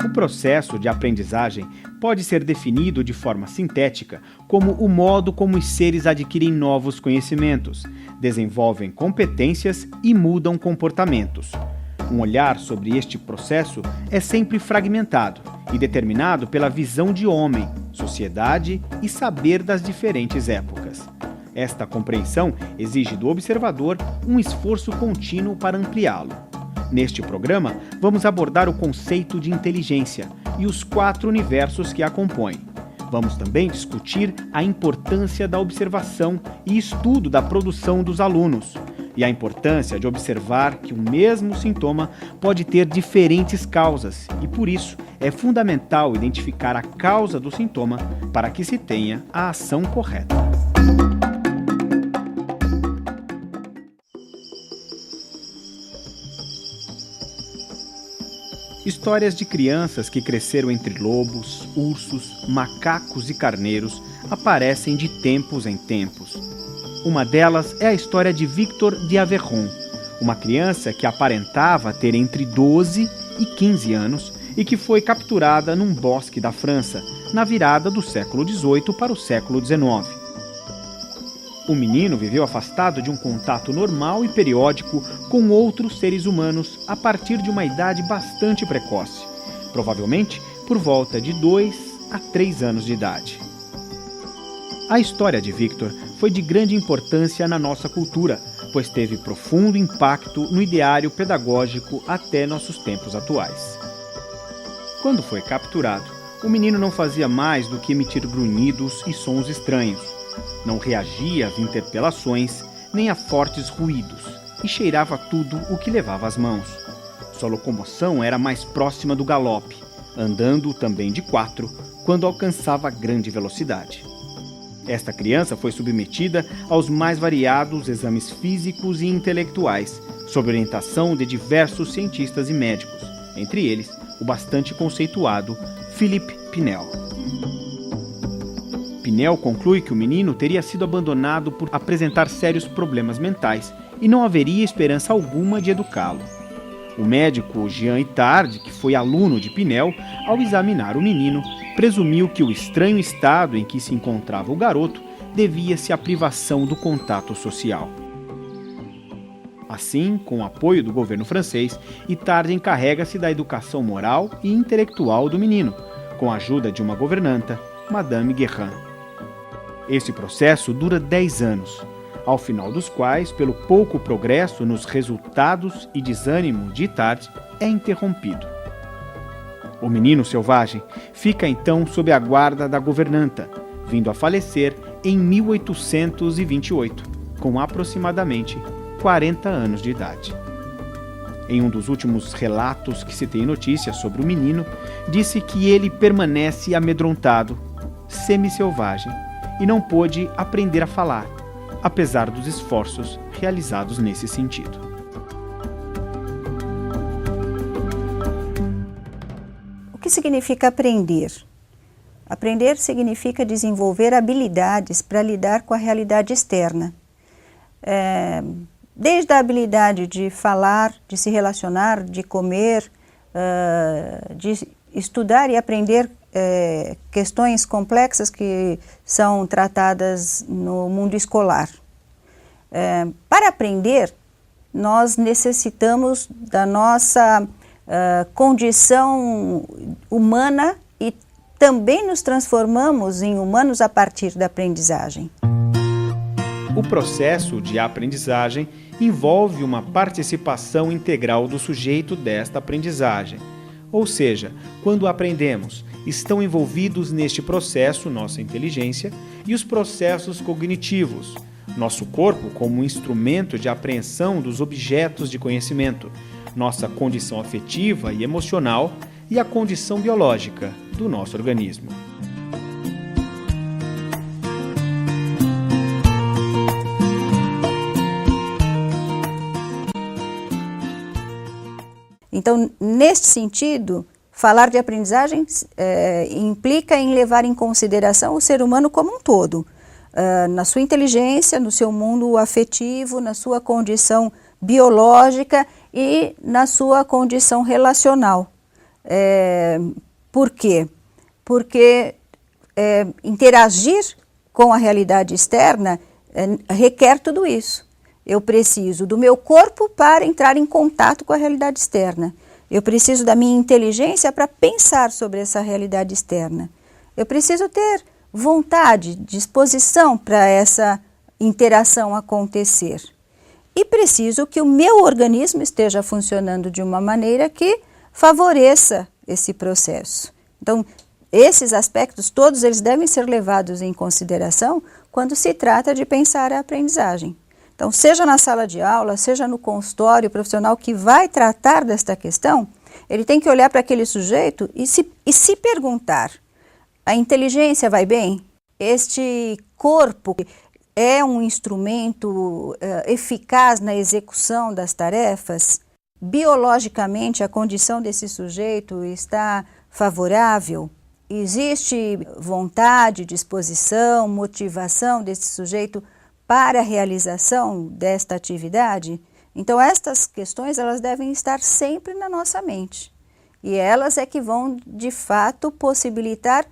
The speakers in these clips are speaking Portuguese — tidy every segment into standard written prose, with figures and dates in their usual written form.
O processo de aprendizagem pode ser definido de forma sintética como o modo como os seres adquirem novos conhecimentos, desenvolvem competências e mudam comportamentos. Um olhar sobre este processo é sempre fragmentado e determinado pela visão de homem, sociedade e saber das diferentes épocas. Esta compreensão exige do observador um esforço contínuo para ampliá-lo. Neste programa, vamos abordar o conceito de inteligência e os 4 universos que a compõem. Vamos também discutir a importância da observação e estudo da produção dos alunos, e a importância de observar que o mesmo sintoma pode ter diferentes causas e, por isso, é fundamental identificar a causa do sintoma para que se tenha a ação correta. Histórias de crianças que cresceram entre lobos, ursos, macacos e carneiros aparecem de tempos em tempos. Uma delas é a história de Victor de Aveyrons, uma criança que aparentava ter entre 12 e 15 anos e que foi capturada num bosque da França, na virada do século XVIII para o século XIX. O menino viveu afastado de um contato normal e periódico com outros seres humanos a partir de uma idade bastante precoce, provavelmente por volta de 2 a 3 anos de idade. A história de Victor foi de grande importância na nossa cultura, pois teve profundo impacto no ideário pedagógico até nossos tempos atuais. Quando foi capturado, o menino não fazia mais do que emitir grunhidos e sons estranhos. Não reagia às interpelações nem a fortes ruídos e cheirava tudo o que levava às mãos. Sua locomoção era mais próxima do galope, andando também de 4 quando alcançava grande velocidade. Esta criança foi submetida aos mais variados exames físicos e intelectuais, sob orientação de diversos cientistas e médicos, entre eles o bastante conceituado Philippe Pinel. Pinel conclui que o menino teria sido abandonado por apresentar sérios problemas mentais e não haveria esperança alguma de educá-lo. O médico Jean Itard, que foi aluno de Pinel, ao examinar o menino, presumiu que o estranho estado em que se encontrava o garoto devia-se à privação do contato social. Assim, com o apoio do governo francês, Itard encarrega-se da educação moral e intelectual do menino, com a ajuda de uma governanta, Madame Guérin. Esse processo dura 10 anos, ao final dos quais, pelo pouco progresso nos resultados e desânimo de Itard, é interrompido. O menino selvagem fica então sob a guarda da governanta, vindo a falecer em 1828, com aproximadamente 40 anos de idade. Em um dos últimos relatos que se tem notícia sobre o menino, disse que ele permanece amedrontado, semi-selvagem, e não pôde aprender a falar, apesar dos esforços realizados nesse sentido. O que significa aprender? Aprender significa desenvolver habilidades para lidar com a realidade externa. Desde a habilidade de falar, de se relacionar, de comer, de estudar e aprender questões complexas que são tratadas no mundo escolar. Para aprender, nós necessitamos da nossa condição humana e também nos transformamos em humanos a partir da aprendizagem. O processo de aprendizagem envolve uma participação integral do sujeito desta aprendizagem. Ou seja, quando aprendemos, estão envolvidos neste processo nossa inteligência e os processos cognitivos, nosso corpo como instrumento de apreensão dos objetos de conhecimento, nossa condição afetiva e emocional e a condição biológica do nosso organismo. Então, neste sentido, falar de aprendizagem implica em levar em consideração o ser humano como um todo, na sua inteligência, no seu mundo afetivo, na sua condição biológica e na sua condição relacional. Por quê? Porque interagir com a realidade externa requer tudo isso. Eu preciso do meu corpo para entrar em contato com a realidade externa. Eu preciso da minha inteligência para pensar sobre essa realidade externa. Eu preciso ter vontade, disposição para essa interação acontecer. E preciso que o meu organismo esteja funcionando de uma maneira que favoreça esse processo. Então, esses aspectos todos eles devem ser levados em consideração quando se trata de pensar a aprendizagem. Então, seja na sala de aula, seja no consultório, o profissional que vai tratar desta questão, ele tem que olhar para aquele sujeito e se perguntar: a inteligência vai bem? Este corpo é um instrumento eficaz na execução das tarefas? Biologicamente, a condição desse sujeito está favorável? Existe vontade, disposição, motivação desse sujeito para a realização desta atividade? Então, estas questões elas devem estar sempre na nossa mente. E elas é que vão, de fato, possibilitar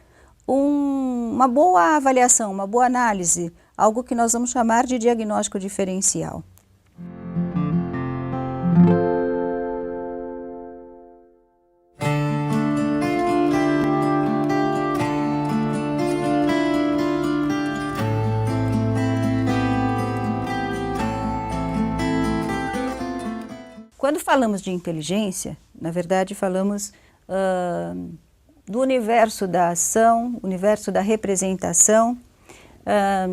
uma boa avaliação, uma boa análise, algo que nós vamos chamar de diagnóstico diferencial. Quando falamos de inteligência, na verdade falamos do universo da ação, universo da representação,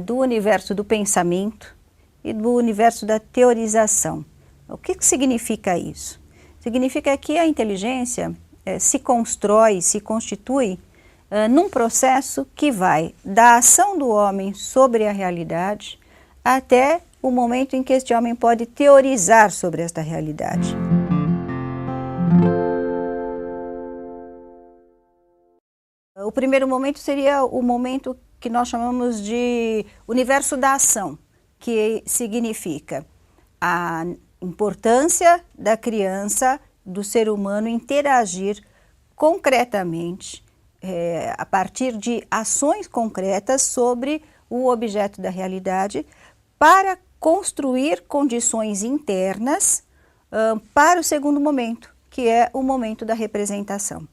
do universo do pensamento e do universo da teorização. O que significa isso? Significa que a inteligência se constrói, se constitui num processo que vai da ação do homem sobre a realidade até o momento em que este homem pode teorizar sobre esta realidade. O primeiro momento seria o momento que nós chamamos de universo da ação, que significa a importância da criança, do ser humano interagir concretamente, a partir de ações concretas sobre o objeto da realidade, para construir condições internas para o segundo momento, que é o momento da representação.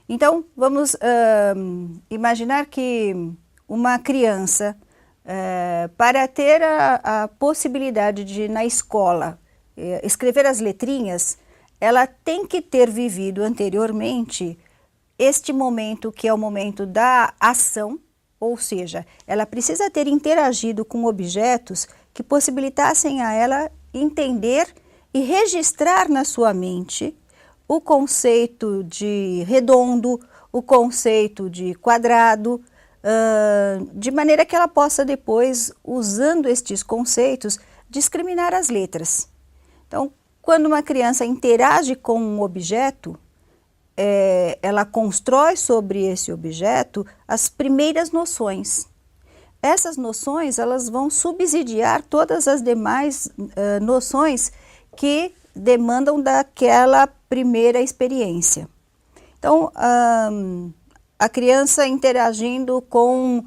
Então, vamos imaginar que uma criança, para ter a possibilidade de, na escola, escrever as letrinhas, ela tem que ter vivido anteriormente este momento, que é o momento da ação, ou seja, ela precisa ter interagido com objetos que possibilitassem a ela entender e registrar na sua mente o conceito de redondo, o conceito de quadrado, de maneira que ela possa depois, usando estes conceitos, discriminar as letras. Então, quando uma criança interage com um objeto, ela constrói sobre esse objeto as primeiras noções. Essas noções elas vão subsidiar todas as demais noções que demandam daquela primeira experiência. Então, a criança interagindo com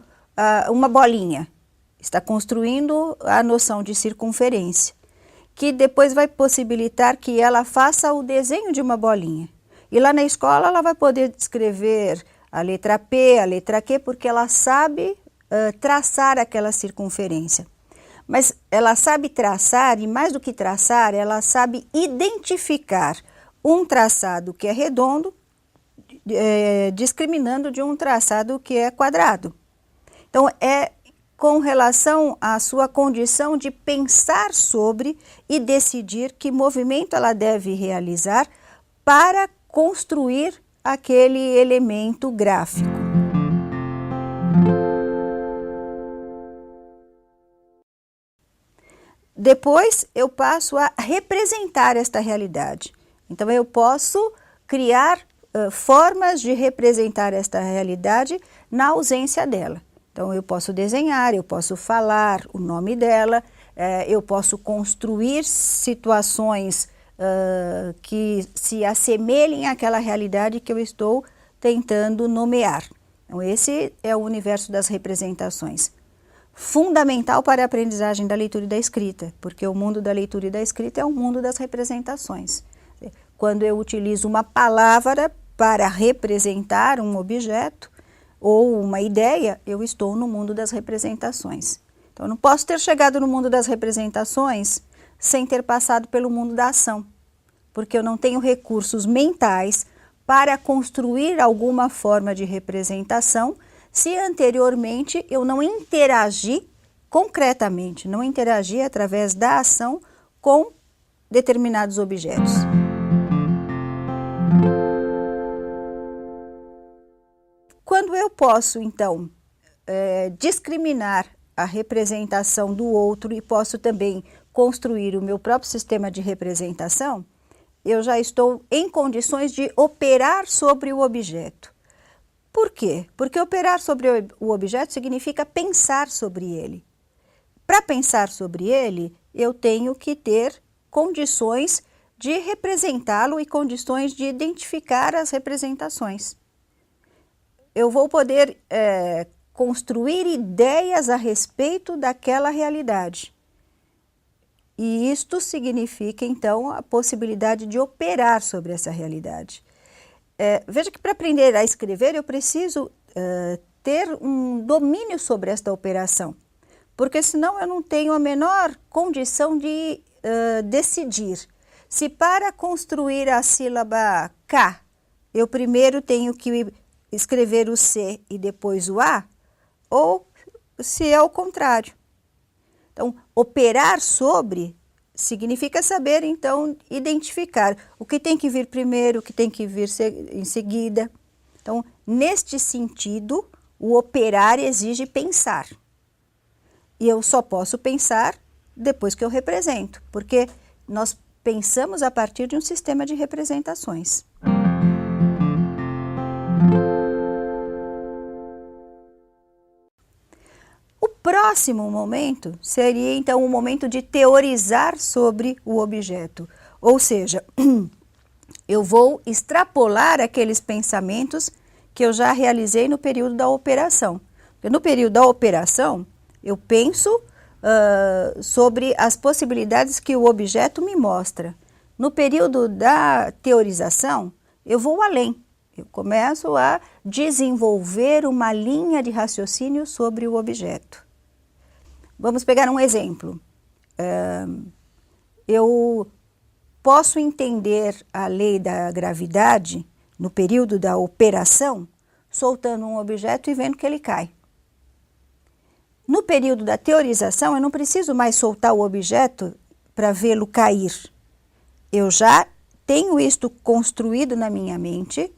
uma bolinha, está construindo a noção de circunferência, que depois vai possibilitar que ela faça o desenho de uma bolinha. E lá na escola ela vai poder descrever a letra P, a letra Q, porque ela sabe traçar aquela circunferência. Mas ela sabe traçar, e mais do que traçar, ela sabe identificar um traçado que é redondo, discriminando de um traçado que é quadrado. Então, é com relação à sua condição de pensar sobre e decidir que movimento ela deve realizar para construir aquele elemento gráfico. Depois eu passo a representar esta realidade. Então eu posso criar formas de representar esta realidade na ausência dela. Então eu posso desenhar, eu posso falar o nome dela, eu posso construir situações que se assemelhem àquela realidade que eu estou tentando nomear. Então, esse é o universo das representações. Fundamental para a aprendizagem da leitura e da escrita, porque o mundo da leitura e da escrita é o mundo das representações. Quando eu utilizo uma palavra para representar um objeto ou uma ideia, eu estou no mundo das representações. Então, eu não posso ter chegado no mundo das representações sem ter passado pelo mundo da ação, porque eu não tenho recursos mentais para construir alguma forma de representação se anteriormente eu não interagi concretamente, não interagi através da ação com determinados objetos. Quando eu posso, então, discriminar a representação do outro e posso também construir o meu próprio sistema de representação, eu já estou em condições de operar sobre o objeto. Por quê? Porque operar sobre o objeto significa pensar sobre ele. Para pensar sobre ele, eu tenho que ter condições de representá-lo e condições de identificar as representações. Eu vou poder construir ideias a respeito daquela realidade. E isto significa, então, a possibilidade de operar sobre essa realidade. Veja que para aprender a escrever eu preciso ter um domínio sobre esta operação, porque senão eu não tenho a menor condição de decidir se para construir a sílaba K eu primeiro tenho que escrever o C e depois o A, ou se é o contrário. Então, operar sobre significa saber, então, identificar o que tem que vir primeiro, o que tem que vir em seguida. Então, neste sentido, o operar exige pensar. E eu só posso pensar depois que eu represento, porque nós pensamos a partir de um sistema de representações. O próximo momento seria, então, o momento de teorizar sobre o objeto. Ou seja, eu vou extrapolar aqueles pensamentos que eu já realizei no período da operação. Porque no período da operação, eu penso sobre as possibilidades que o objeto me mostra. No período da teorização, eu vou além. Eu começo a desenvolver uma linha de raciocínio sobre o objeto. Vamos pegar um exemplo. Eu posso entender a lei da gravidade no período da operação, soltando um objeto e vendo que ele cai. No período da teorização, eu não preciso mais soltar o objeto para vê-lo cair. Eu já tenho isto construído na minha mente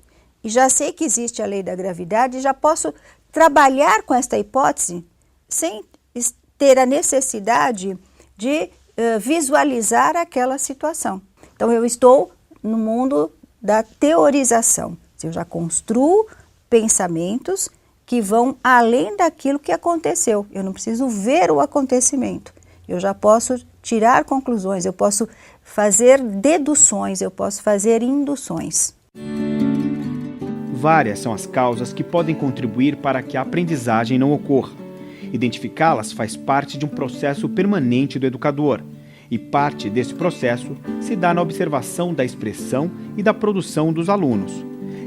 e já sei que existe a lei da gravidade e já posso trabalhar com esta hipótese sem ter a necessidade de visualizar aquela situação. Então, eu estou no mundo da teorização. Eu já construo pensamentos que vão além daquilo que aconteceu. Eu não preciso ver o acontecimento. Eu já posso tirar conclusões, eu posso fazer deduções, eu posso fazer induções. Várias são as causas que podem contribuir para que a aprendizagem não ocorra. Identificá-las faz parte de um processo permanente do educador, e parte desse processo se dá na observação da expressão e da produção dos alunos.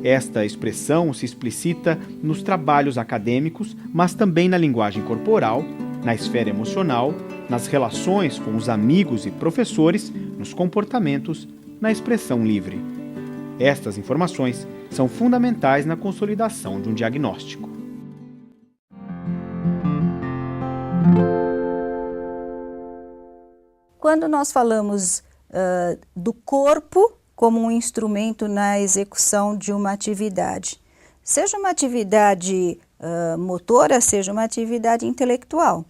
Esta expressão se explicita nos trabalhos acadêmicos, mas também na linguagem corporal, na esfera emocional, nas relações com os amigos e professores, nos comportamentos, na expressão livre. Estas informações são fundamentais na consolidação de um diagnóstico. Quando nós falamos do corpo como um instrumento na execução de uma atividade, seja uma atividade motora, seja uma atividade intelectual.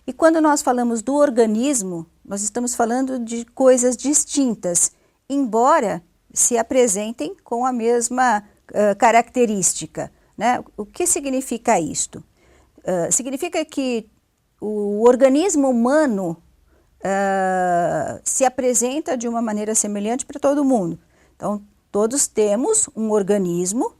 E quando nós falamos do organismo, nós estamos falando de coisas distintas, embora se apresentem com a mesma característica, né? O que significa isto? Significa que o organismo humano se apresenta de uma maneira semelhante para todo mundo. Então, todos temos um organismo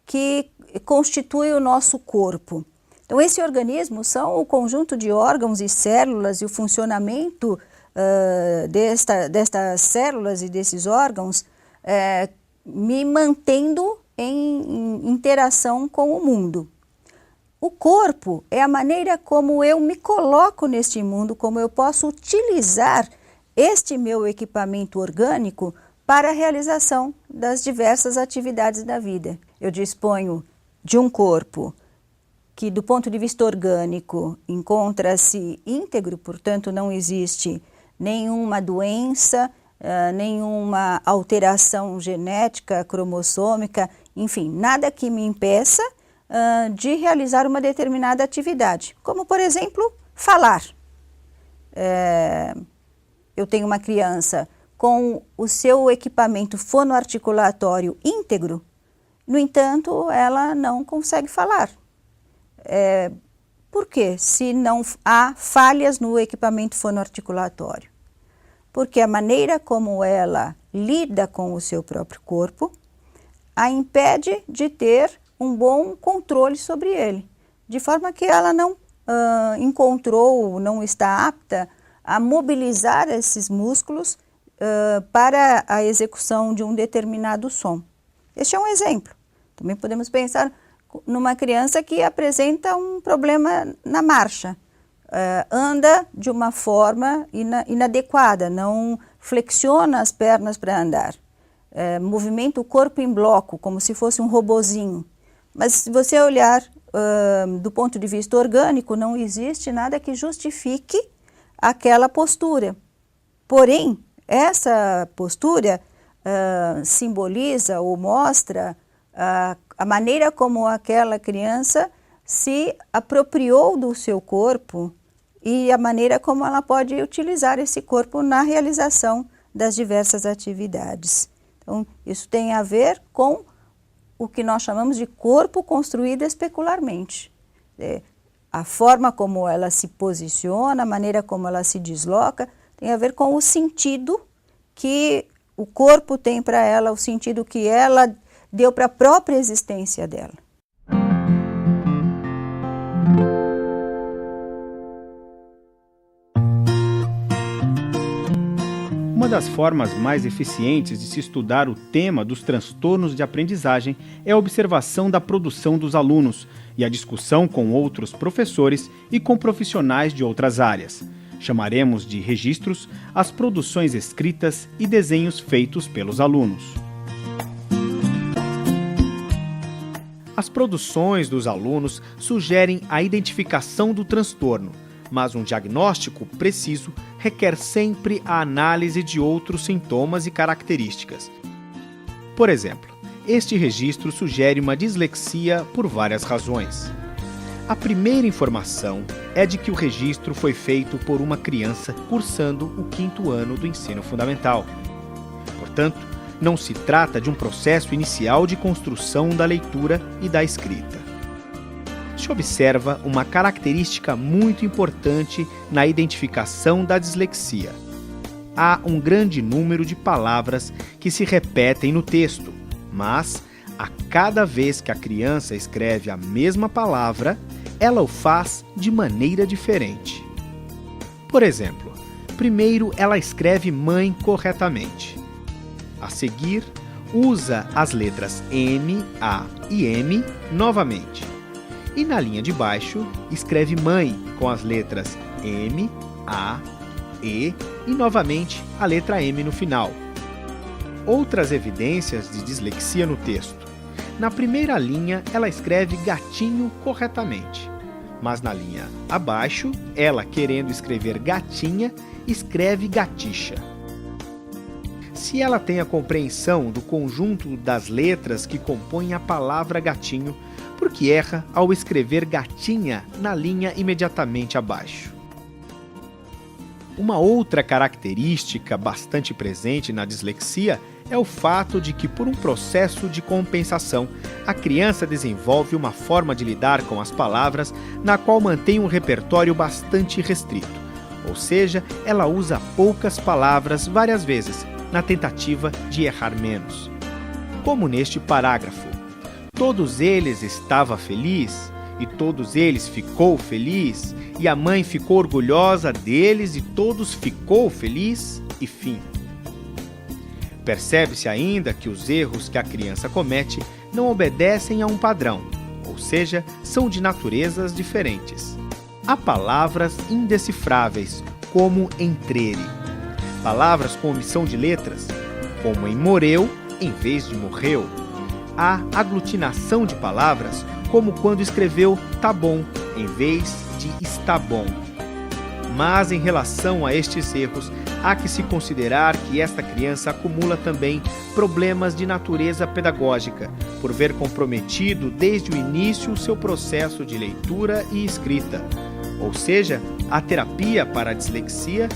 que constitui o nosso corpo. Então, esse organismo são o conjunto de órgãos e células e o funcionamento destas células e desses órgãos me mantendo em interação com o mundo. O corpo é a maneira como eu me coloco neste mundo, como eu posso utilizar este meu equipamento orgânico para a realização das diversas atividades da vida. Eu disponho de um corpo que, do ponto de vista orgânico, encontra-se íntegro, portanto, não existe nenhuma doença, nenhuma alteração genética, cromossômica, enfim, nada que me impeça de realizar uma determinada atividade, como, por exemplo, falar. Eu tenho uma criança com o seu equipamento fonoarticulatório íntegro, no entanto, ela não consegue falar. Por quê? Se não há falhas no equipamento fonoarticulatório. Porque a maneira como ela lida com o seu próprio corpo a impede de ter um bom controle sobre ele, de forma que ela não encontrou, não está apta a mobilizar esses músculos para a execução de um determinado som. Este é um exemplo. Também podemos pensar numa criança que apresenta um problema na marcha, anda de uma forma inadequada, não flexiona as pernas para andar, movimenta o corpo em bloco, como se fosse um robozinho. Mas se você olhar do ponto de vista orgânico, não existe nada que justifique aquela postura. Porém, essa postura simboliza ou mostra a maneira como aquela criança se apropriou do seu corpo e a maneira como ela pode utilizar esse corpo na realização das diversas atividades. Então, isso tem a ver com o que nós chamamos de corpo construído especularmente. A forma como ela se posiciona, a maneira como ela se desloca, tem a ver com o sentido que o corpo tem para ela, o sentido que ela deu para a própria existência dela. Uma das formas mais eficientes de se estudar o tema dos transtornos de aprendizagem é a observação da produção dos alunos e a discussão com outros professores e com profissionais de outras áreas. Chamaremos de registros as produções escritas e desenhos feitos pelos alunos. As produções dos alunos sugerem a identificação do transtorno, mas um diagnóstico preciso requer sempre a análise de outros sintomas e características. Por exemplo, este registro sugere uma dislexia por várias razões. A primeira informação é de que o registro foi feito por uma criança cursando o 5º ano do ensino fundamental. Portanto, não se trata de um processo inicial de construção da leitura e da escrita. Se observa uma característica muito importante na identificação da dislexia. Há um grande número de palavras que se repetem no texto, mas a cada vez que a criança escreve a mesma palavra, ela o faz de maneira diferente. Por exemplo, primeiro ela escreve mãe corretamente. A seguir, usa as letras M, A e M novamente. E na linha de baixo, escreve mãe com as letras M, A, E e novamente a letra M no final. Outras evidências de dislexia no texto. Na primeira linha, ela escreve gatinho corretamente. Mas na linha abaixo, ela, querendo escrever gatinha, escreve gatixa. Se ela tem a compreensão do conjunto das letras que compõem a palavra gatinho, por que erra ao escrever gatinha na linha imediatamente abaixo? Uma outra característica bastante presente na dislexia é o fato de que, por um processo de compensação, a criança desenvolve uma forma de lidar com as palavras na qual mantém um repertório bastante restrito. ou seja, ela usa poucas palavras várias vezes, na tentativa de errar menos. Como neste parágrafo: todos eles estava feliz, e todos eles ficou feliz, e a mãe ficou orgulhosa deles, e todos ficou feliz, e fim. Percebe-se ainda que os erros que a criança comete não obedecem a um padrão, ou seja, são de naturezas diferentes. Há palavras indecifráveis, como entrere. Palavras com omissão de letras, como em morreu em vez de morreu. Há aglutinação de palavras, como quando escreveu tá bom em vez de está bom. Mas em relação a estes erros, há que se considerar que esta criança acumula também problemas de natureza pedagógica, por ver comprometido desde o início o seu processo de leitura e escrita. Ou seja, a terapia para a dislexia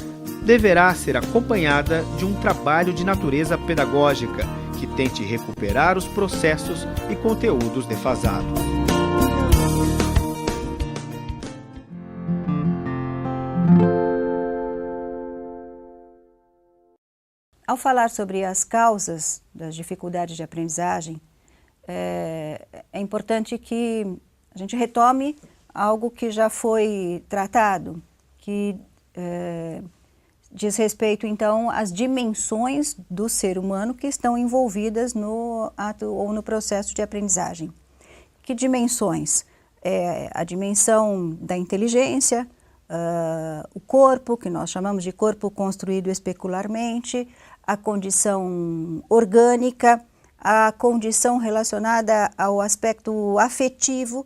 deverá ser acompanhada de um trabalho de natureza pedagógica que tente recuperar os processos e conteúdos defasados. Ao falar sobre as causas das dificuldades de aprendizagem, é importante que a gente retome algo que já foi tratado, que diz respeito, então, às dimensões do ser humano que estão envolvidas no ato ou no processo de aprendizagem. Que dimensões? A dimensão da inteligência, o corpo, que nós chamamos de corpo construído especularmente, a condição orgânica, a condição relacionada ao aspecto afetivo,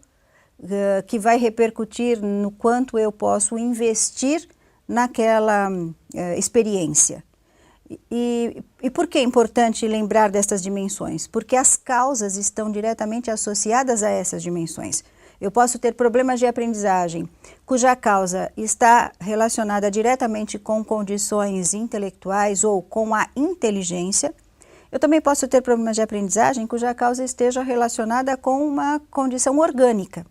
que vai repercutir no quanto eu posso investir naquela experiência. E por que é importante lembrar dessas dimensões? Porque as causas estão diretamente associadas a essas dimensões. Eu posso ter problemas de aprendizagem cuja causa está relacionada diretamente com condições intelectuais ou com a inteligência. Eu também posso ter problemas de aprendizagem cuja causa esteja relacionada com uma condição orgânica.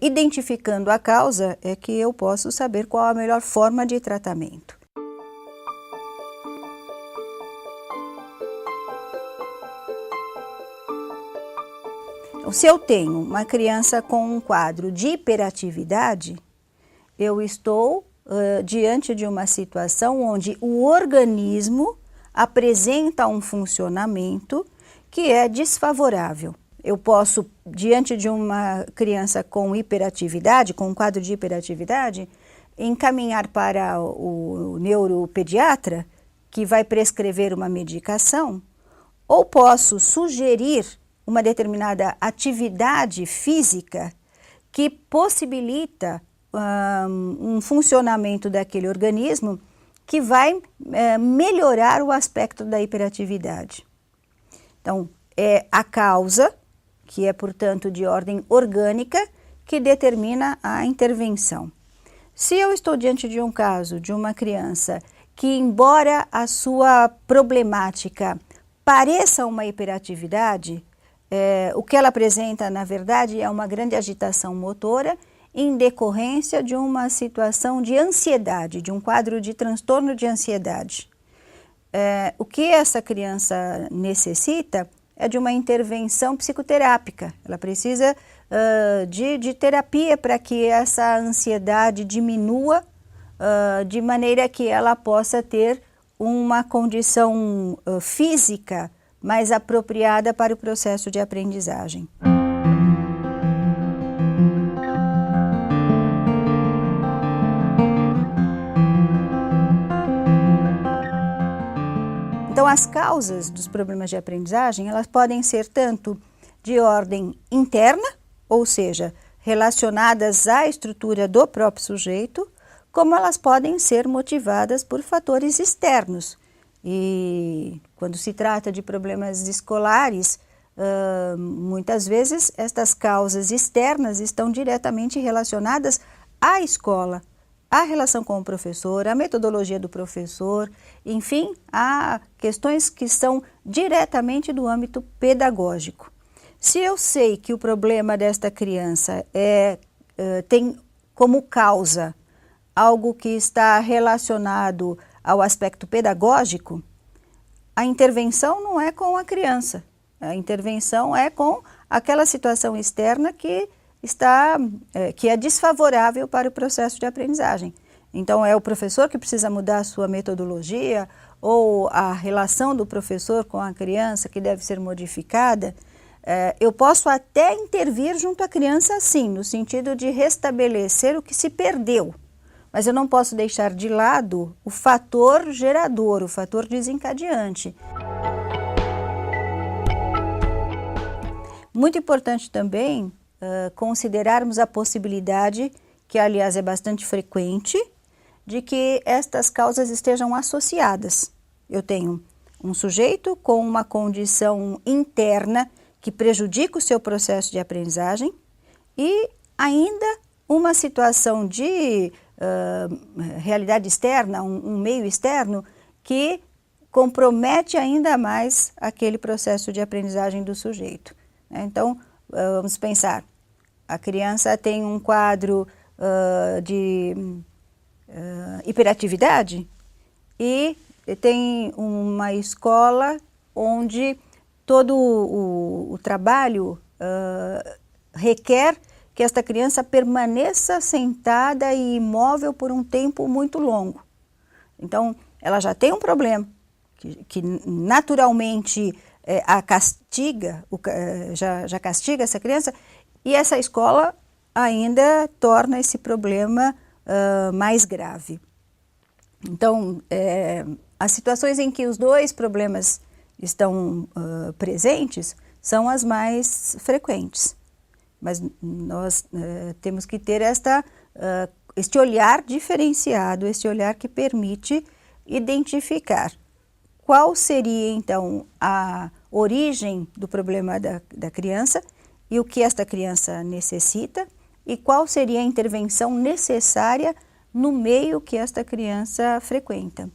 Identificando a causa é que eu posso saber qual a melhor forma de tratamento. Se eu tenho uma criança com um quadro de hiperatividade, eu estou diante de uma situação onde o organismo apresenta um funcionamento que é desfavorável. Eu posso, diante de uma criança com hiperatividade, com um quadro de hiperatividade, encaminhar para o neuropediatra, que vai prescrever uma medicação, ou posso sugerir uma determinada atividade física que possibilita um funcionamento daquele organismo que vai melhorar o aspecto da hiperatividade. Então, é a causa, que é, portanto, de ordem orgânica, que determina a intervenção. Se eu estou diante de um caso de uma criança que, embora a sua problemática pareça uma hiperatividade, o que ela apresenta, na verdade, é uma grande agitação motora em decorrência de uma situação de ansiedade, de um quadro de transtorno de ansiedade. O que essa criança necessita é de uma intervenção psicoterápica. Ela precisa de terapia para que essa ansiedade diminua, de maneira que ela possa ter uma condição física mais apropriada para o processo de aprendizagem. Então, as causas dos problemas de aprendizagem, elas podem ser tanto de ordem interna, ou seja, relacionadas à estrutura do próprio sujeito, como elas podem ser motivadas por fatores externos. E quando se trata de problemas escolares, muitas vezes estas causas externas estão diretamente relacionadas à escola, à relação com o professor, à metodologia do professor, enfim, a questões que são diretamente do âmbito pedagógico. Se eu sei que o problema desta criança tem como causa algo que está relacionado ao aspecto pedagógico, a intervenção não é com a criança, a intervenção é com aquela situação externa que é desfavorável para o processo de aprendizagem. Então, é o professor que precisa mudar a sua metodologia ou a relação do professor com a criança que deve ser modificada. Eu posso até intervir junto à criança, sim, no sentido de restabelecer o que se perdeu, mas eu não posso deixar de lado o fator gerador, o fator desencadeante. Muito importante também considerarmos a possibilidade, que aliás é bastante frequente, de que estas causas estejam associadas. Eu tenho um sujeito com uma condição interna que prejudica o seu processo de aprendizagem e ainda uma situação de realidade externa, um meio externo que compromete ainda mais aquele processo de aprendizagem do sujeito. Então, vamos pensar, a criança tem um quadro de hiperatividade e tem uma escola onde todo o trabalho requer que esta criança permaneça sentada e imóvel por um tempo muito longo. Então, ela já tem um problema que naturalmente a castiga, já castiga essa criança, e essa escola ainda torna esse problema mais grave. Então, as situações em que os dois problemas estão presentes são as mais frequentes. Mas nós temos que ter este olhar diferenciado, este olhar que permite identificar qual seria, então, a origem do problema da criança e o que esta criança necessita e qual seria a intervenção necessária no meio que esta criança frequenta.